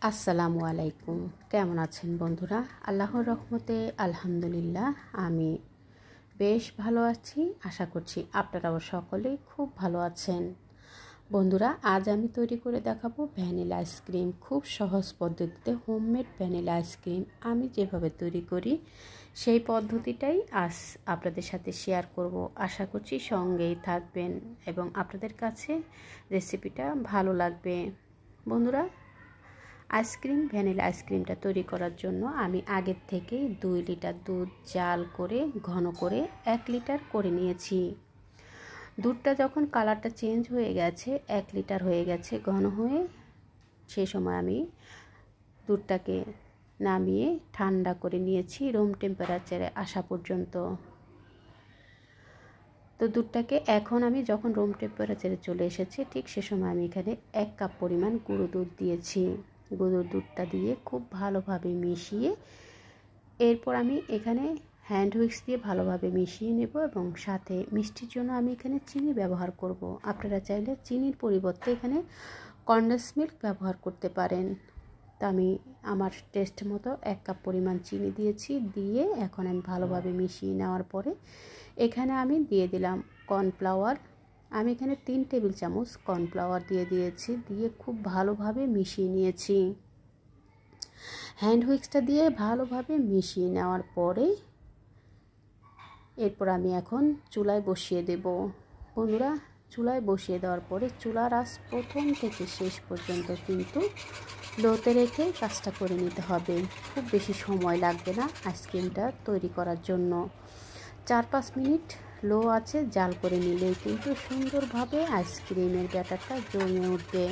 আসসালামু আলাইকুম। কেমন আছেন বন্ধুরা? আল্লাহর রহমতে আলহামদুলিল্লাহ আমি বেশ ভালো আছি। আশা করছি আপনারাও সকলেই খুব ভালো আছেন। বন্ধুরা, আজ আমি তৈরি করে দেখাবো ভ্যানিলা আইসক্রিম। খুব সহজ পদ্ধতিতে হোমমেড ভ্যানিলা আইসক্রিম আমি যেভাবে তৈরি করি সেই পদ্ধতিটাই আজ আপনাদের সাথে শেয়ার করব। আশা করছি সঙ্গেই থাকবেন এবং আপনাদের কাছে রেসিপিটা ভালো লাগবে। বন্ধুরা, ভ্যানিলা আইসক্রিমটা তৈরি করার জন্য আমি আগের থেকেই 2 লিটার দুধ জাল করে ঘন করে 1 লিটার করে নিয়েছি। দুধটা যখন কালারটা চেঞ্জ হয়ে গেছে, 1 লিটার হয়ে গেছে ঘন হয়ে, সেই সময় আমি দুধটাকে নামিয়ে ঠান্ডা করে নিয়েছি রুম টেম্পারেচারে আসা পর্যন্ত। তো দুধটাকে এখন আমি যখন রুম টেম্পারেচারে চলে এসেছে, ঠিক সে সময় আমি এখানে 1 কাপ পরিমাণ গুঁড়ো দুধ দিয়েছি। গুঁড়ো দুধটা দিয়ে খুব ভালোভাবে মিশিয়ে এরপর আমি এখানে হ্যান্ড হুইস্ক দিয়ে ভালোভাবে মিশিয়ে নেব এবং সাথে মিষ্টির জন্য আমি এখানে চিনি ব্যবহার করব। আপনারা চাইলে চিনির পরিবর্তে এখানে কনডেন্স মিল্ক ব্যবহার করতে পারেন। তো আমি আমার টেস্ট মতো 1 কাপ পরিমাণ চিনি দিয়েছি। দিয়ে এখন আমি ভালোভাবে মিশিয়ে নেওয়ার পরে এখানে আমি দিয়ে দিলাম কর্নফ্লাওয়ার। আমি এখানে 3 টেবিল চামচ কর্নফ্লাওয়ার দিয়ে দিয়েছি। দিয়ে খুব ভালোভাবে মিশিয়ে নিয়েছি। হ্যান্ড হুইস্কটা দিয়ে ভালোভাবে মিশিয়ে নেওয়ার পরে এরপর আমি এখন চুলায় বসিয়ে দেব। বন্ধুরা, চুলায় বসিয়ে দেওয়ার পরে চুলার আঁচ প্রথম থেকে শেষ পর্যন্ত কিন্তু লোতে রেখে কাজটা করে নিতে হবে। খুব বেশি সময় লাগবে না আইসক্রিমটা তৈরি করার জন্য। 4-5 মিনিট লো আছে জাল করে নিলেই কিন্তু সুন্দরভাবে আইসক্রিমের ব্যাটারটা জমে উঠবে।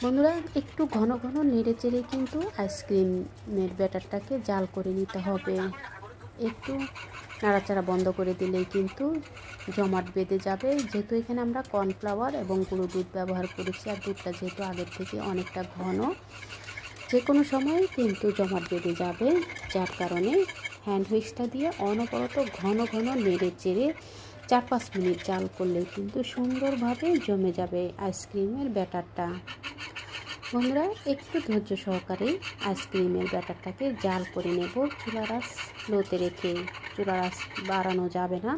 বন্ধুরা, একটু ঘন ঘন নেড়ে চেড়ে কিন্তু আইসক্রিমের ব্যাটারটাকে জাল করে নিতে হবে। একটু নাড়াচাড়া বন্ধ করে দিলেই কিন্তু জমাট বেঁধে যাবে। যেহেতু এখানে আমরা কর্নফ্লাওয়ার এবং গুঁড়ো দুধ ব্যবহার করেছি আর দুধটা যেহেতু আগের থেকে অনেকটা ঘন, যে কোনো সময় কিন্তু জমাট বেঁধে যাবে। যার কারণে হ্যান্ড হুইস্কটা দিয়ে অনবরত ঘন ঘন নেড়ে চেড়ে 4-5 মিনিট জাল করলে কিন্তু সুন্দরভাবে জমে যাবে আইসক্রিমের ব্যাটারটা। বন্ধুরা, একটু ধৈর্য সহকারে আইসক্রিমের ব্যাটারটাকে জাল করে নেব। চুলার আঁচ লোতে রেখে, চুলার আঁচ বাড়ানো যাবে না,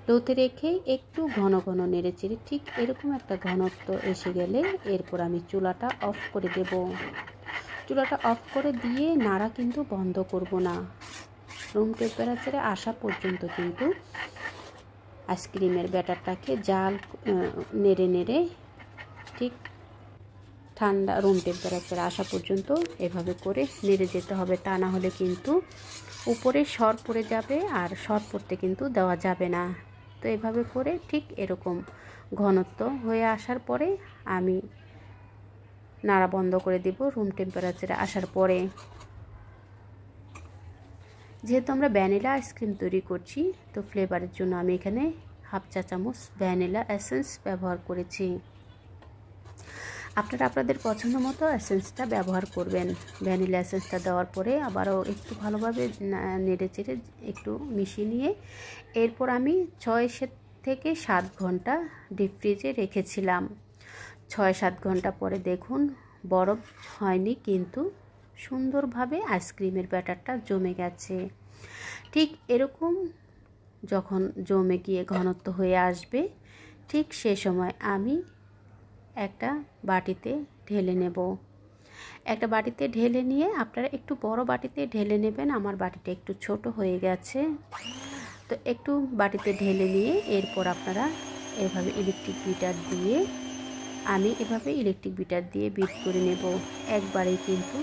লোতে রেখে একটু ঘন ঘন নেড়ে চেড়ে ঠিক এরকম একটা ঘনত্ব এসে গেলে এরপর আমি চুলাটা অফ করে দেব। চুলাটা অফ করে দিয়ে নাড়া কিন্তু বন্ধ করব না। রুম টেম্পারেচারে আসা পর্যন্ত কিন্তু আইসক্রিমের ব্যাটারটাকে জাল নেড়ে নেড়ে ঠিক ঠান্ডা রুম টেম্পারেচারে আসা পর্যন্ত এভাবে করে নেড়ে যেতে হবে। তা না হলে কিন্তু উপরে সর পড়ে যাবে আর সর পড়তে কিন্তু দেওয়া যাবে না। তো এভাবে করে ঠিক এরকম ঘনত্ব হয়ে আসার পরে আমি নাড়া বন্ধ করে দেব রুম টেম্পারেচারে আসার পরে। যেহেতু আমরা ভ্যানিলা আইসক্রিম তৈরি করছি, তো ফ্লেভারের জন্য আমি এখানে 1/2 চা চামচ ভ্যানিলা এসেন্স ব্যবহার করেছি। আপনারা আপনাদের পছন্দ মতো এসেন্সটা ব্যবহার করবেন। ভ্যানিলা এসেন্সটা দেওয়ার পরে আবারও একটু ভালোভাবে নেড়ে চেড়ে একটু মিশিয়ে নিয়ে এরপর আমি 6 থেকে 7 ঘন্টা ডিপ ফ্রিজে রেখেছিলাম। 6-7 ঘন্টা পরে দেখুন বরফ হয়নি, কিন্তু সুন্দরভাবে আইসক্রিমের ব্যাটারটা জমে গেছে। ঠিক এরকম যখন জমে গিয়ে ঘনত্ব হয়ে আসবে, ঠিক সে সময় আমি একটা বাটিতে ঢেলে নেব। একটা বাটিতে ঢেলে নিয়ে আপনারা একটু বড় বাটিতে ঢেলে নেবেন। আমার বাটিটা একটু ছোট হয়ে গেছে, তো একটু বাটিতে ঢেলে নিয়ে এরপর আপনারা এভাবে ইলেকট্রিক বিটার দিয়ে বিট করে নেব। একবারেই কিন্তু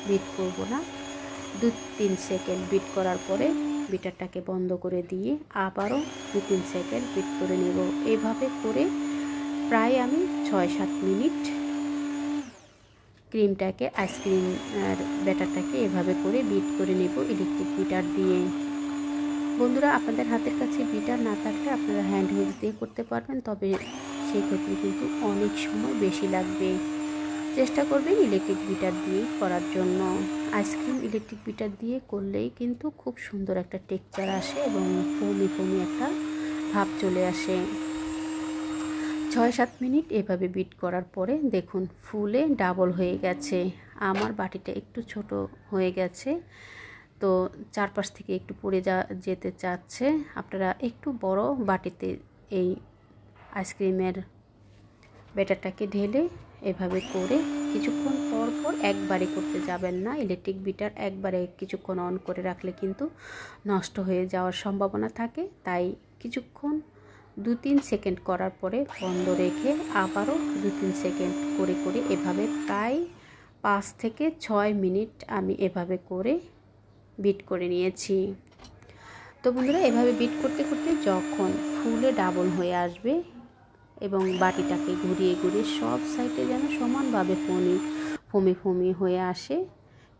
বিট করব না, 2-3 সেকেন্ড বিট করার পরে বিটারটাকে বন্ধ করে দিয়ে আবারও 2-3 সেকেন্ড বিট করে নেব। এভাবে করে প্রায় আমি 6-7 মিনিট আইসক্রিমের ব্যাটারটাকে এভাবে করে বিট করে নেব ইলেকট্রিক বিটার দিয়ে। বন্ধুরা, আপনাদের হাতের কাছে বিটার না থাকলে আপনারা হ্যান্ড হুইস্ক দিয়ে করতে পারবেন, তবে সেই ক্ষেত্রে কিন্তু অনেক সময় বেশি লাগবে। চেষ্টা করবেন ইলেকট্রিক বিটার দিয়ে করার জন্য। আইসক্রিম ইলেকট্রিক বিটার দিয়ে করলেই কিন্তু খুব সুন্দর একটা টেক্সচার আসে এবং ফোমি একটা ভাব চলে আসে। 6-7 মিনিট এভাবে বিট করার পরে দেখুন ফুলে ডাবল হয়ে গেছে। আমার বাটিটা একটু ছোট হয়ে গেছে, তো চারপাশ থেকে একটু পড়ে যেতে চাচ্ছে। আপনারা একটু বড় বাটিতে এই আইসক্রিমের ব্যাটারটাকে ঢেলে এভাবে করে কিছুক্ষণ পর পর একবারে করতে যাবেন না। ইলেকট্রিক বিটার একবারে কিছুক্ষণ অন করে রাখলে কিন্তু নষ্ট হয়ে যাওয়ার সম্ভাবনা থাকে, তাই কিছুক্ষণ 2-3 সেকেন্ড করার পরে বন্ধ রেখে আবারও 2-3 সেকেন্ড করে করে এভাবে প্রায় 5 থেকে 6 মিনিট আমি এভাবে করে বিট করে নিয়েছি। তো বন্ধুরা, এভাবে বিট করতে করতে যখন ফুলে ডাবল হয়ে আসবে এবং বাটিটাকে ঘুরিয়ে ঘুরিয়ে সব সাইডে যেন সমানভাবে ফমি হয়ে আসে,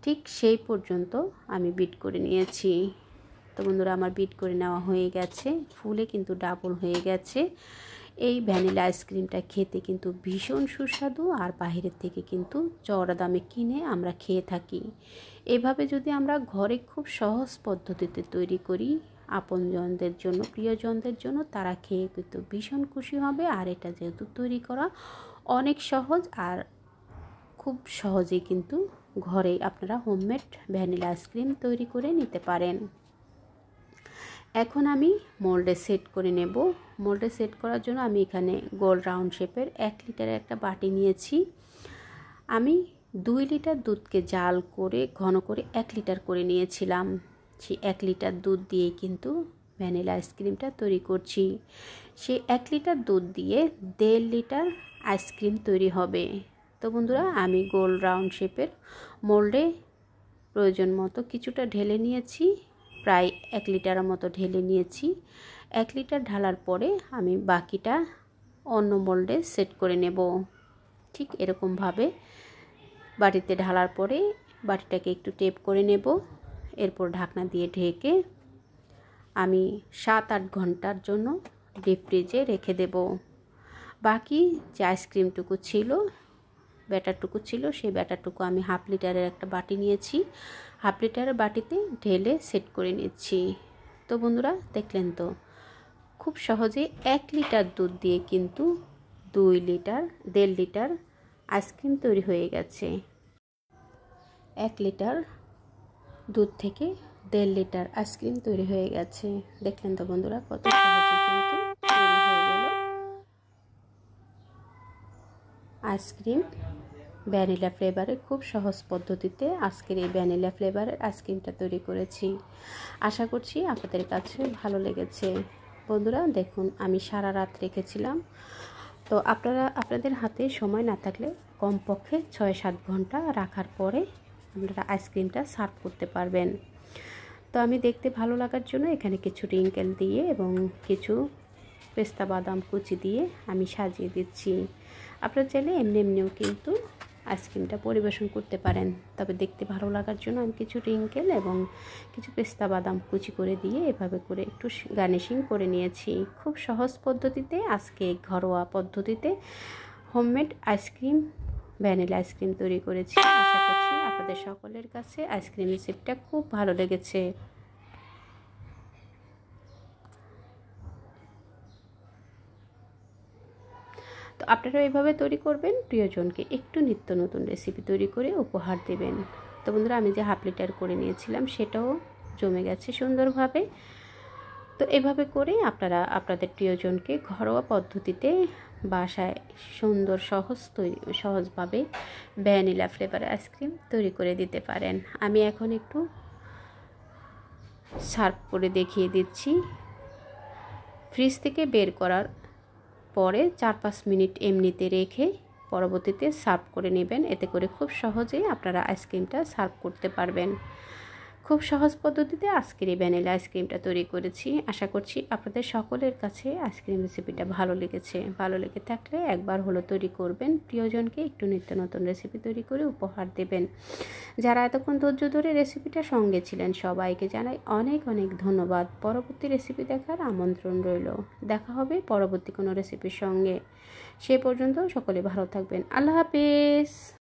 ঠিক সেই পর্যন্ত আমি বিট করে নিয়েছি। তো বন্ধুরা, আমার বিট করে নেওয়া হয়ে গেছে, ফুলে কিন্তু ডাবল হয়ে গেছে। এই ভ্যানিলা আইসক্রিমটা খেতে কিন্তু ভীষণ সুস্বাদু, আর বাইরের থেকে কিন্তু চড়া দামে কিনে আমরা খেয়ে থাকি। এভাবে যদি আমরা ঘরে খুব সহজ পদ্ধতিতে তৈরি করি আপনজনদের জন্য, প্রিয়জনদের জন্য, তারা খেয়ে কিন্তু ভীষণ খুশি হবে। আর এটা যেহেতু তৈরি করা অনেক সহজ, আর খুব সহজেই কিন্তু ঘরেই আপনারা হোমমেড ভ্যানিলা আইসক্রিম তৈরি করে নিতে পারেন। এখন আমি মোল্ডে সেট করে নেব। মোল্ডে সেট করার জন্য আমি এখানে গোল রাউন্ড শেপের 1 লিটারের একটা বাটি নিয়েছি। আমি 2 লিটার দুধকে জাল করে ঘন করে 1 লিটার করে নিয়েছিলাম। সেই 1 লিটার দুধ দিয়ে কিন্তু ভ্যানিলা আইসক্রিমটা তৈরি করছি। সেই 1 লিটার দুধ দিয়ে 1.5 লিটার আইসক্রিম তৈরি হবে। তো বন্ধুরা, আমি গোল রাউন্ড শেপের মোল্ডে প্রয়োজন মতো কিছুটা ঢেলে নিয়েছি, প্রায় 1 লিটারের মতো ঢেলে নিয়েছি। 1 লিটার ঢালার পরে আমি বাকিটা অন্য মোল্ডে সেট করে নেব। ঠিক এরকমভাবে বাটিতে ঢালার পরে বাটিটাকে একটু টেপ করে নেব। এরপর ঢাকনা দিয়ে ঢেকে আমি 7-8 ঘন্টার জন্য ডিপ ফ্রিজে রেখে দেব। বাকি যে আইসক্রিমটুকু ছিল, ব্যাটারটুকু ছিল, সেই ব্যাটারটুকু আমি 1/2 লিটারের একটা বাটি নিয়েছি। 1/2 লিটারের বাটিতে ঢেলে সেট করে নিচ্ছি। তো বন্ধুরা, দেখলেন তো খুব সহজে 1 লিটার দুধ দিয়ে কিন্তু 1.5 লিটার আইসক্রিম তৈরি হয়ে গেছে। 1 লিটার দুধ থেকে 1.5 লিটার আইসক্রিম তৈরি হয়ে গেছে। দেখলেন তো বন্ধুরা, কত সহজে কিন্তু তৈরি হয়ে গেল আইসক্রিম ভ্যানিলা ফ্লেভারে। খুব সহজ পদ্ধতিতে আজকের এই ভ্যানিলা ফ্লেভারের আইসক্রিমটা তৈরি করেছি। আশা করছি আপনাদের কাছে ভালো লেগেছে। বন্ধুরা দেখুন, আমি সারা রাত রেখেছিলাম। তো আপনাদের হাতে সময় না থাকলে কমপক্ষে 6-7 ঘন্টা রাখার পরে আপনারা আইসক্রিমটা সার্ভ করতে পারবেন। তো আমি দেখতে ভালো লাগার জন্য এখানে কিছু রিঙ্কেল দিয়ে এবং কিছু পেস্তা বাদাম কুচি দিয়ে আমি সাজিয়ে দিচ্ছি। আপনারা চাইলে এমনিও কিন্তু আইসক্রিমটা পরিবেশন করতে পারেন, তবে দেখতে ভালো লাগার জন্য আমি কিছু রিঙ্কেল এবং কিছু পেস্তা বাদাম কুচি করে দিয়ে এভাবে করে একটু গার্নিশিং করে নিয়েছি। খুব সহজ পদ্ধতিতে আজকে ঘরোয়া পদ্ধতিতে হোমমেড আইসক্রিম ভ্যানিলা আইসক্রিম তৈরি করেছি। আশা করছি আপনাদের সকলের কাছে আইসক্রিম রেসিপিটা খুব ভালো লেগেছে। তো আপনারা এইভাবে তৈরি করবেন, প্রিয়জনকে একটু নিত্য নতুন রেসিপি তৈরি করে উপহার দেবেন। তো বন্ধুরা, আমি যে 1/2 লিটার করে নিয়েছিলাম সেটাও জমে গেছে সুন্দরভাবে। তো এভাবে করে আপনারা আপনাদের প্রিয়জনকে ঘরোয়া পদ্ধতিতে বাসায় সুন্দর সহজভাবে ভ্যানিলা ফ্লেভার আইসক্রিম তৈরি করে দিতে পারেন। আমি এখন একটু সার্ভ করে দেখিয়ে দিচ্ছি। ফ্রিজ থেকে বের করার পরে 4-5 মিনিট এমনিতে রেখে পরবর্তীতে সার্ভ করে নেবেন। এতে করে খুব সহজেই আপনারা আইসক্রিমটা সার্ভ করতে পারবেন। খুব সহজ পদ্ধতিতে আজকের এই ভ্যানিলা আইসক্রিমটা তৈরি করেছি। আশা করছি আপনাদের সকলের কাছে আইসক্রিম রেসিপিটা ভালো লেগেছে। ভালো লেগে থাকলে একবার হলো তৈরি করবেন, প্রিয়জনকে একটু নিত্য নতুন রেসিপি তৈরি করে উপহার দেবেন। যারা এতক্ষণ ধৈর্য ধরে রেসিপিটা সঙ্গে ছিলেন সবাইকে জানাই অনেক অনেক ধন্যবাদ। পরবর্তী রেসিপি দেখার আমন্ত্রণ রইল। দেখা হবে পরবর্তী কোনো রেসিপির সঙ্গে। সে পর্যন্ত সকলে ভালো থাকবেন। আল্লাহ হাফেজ।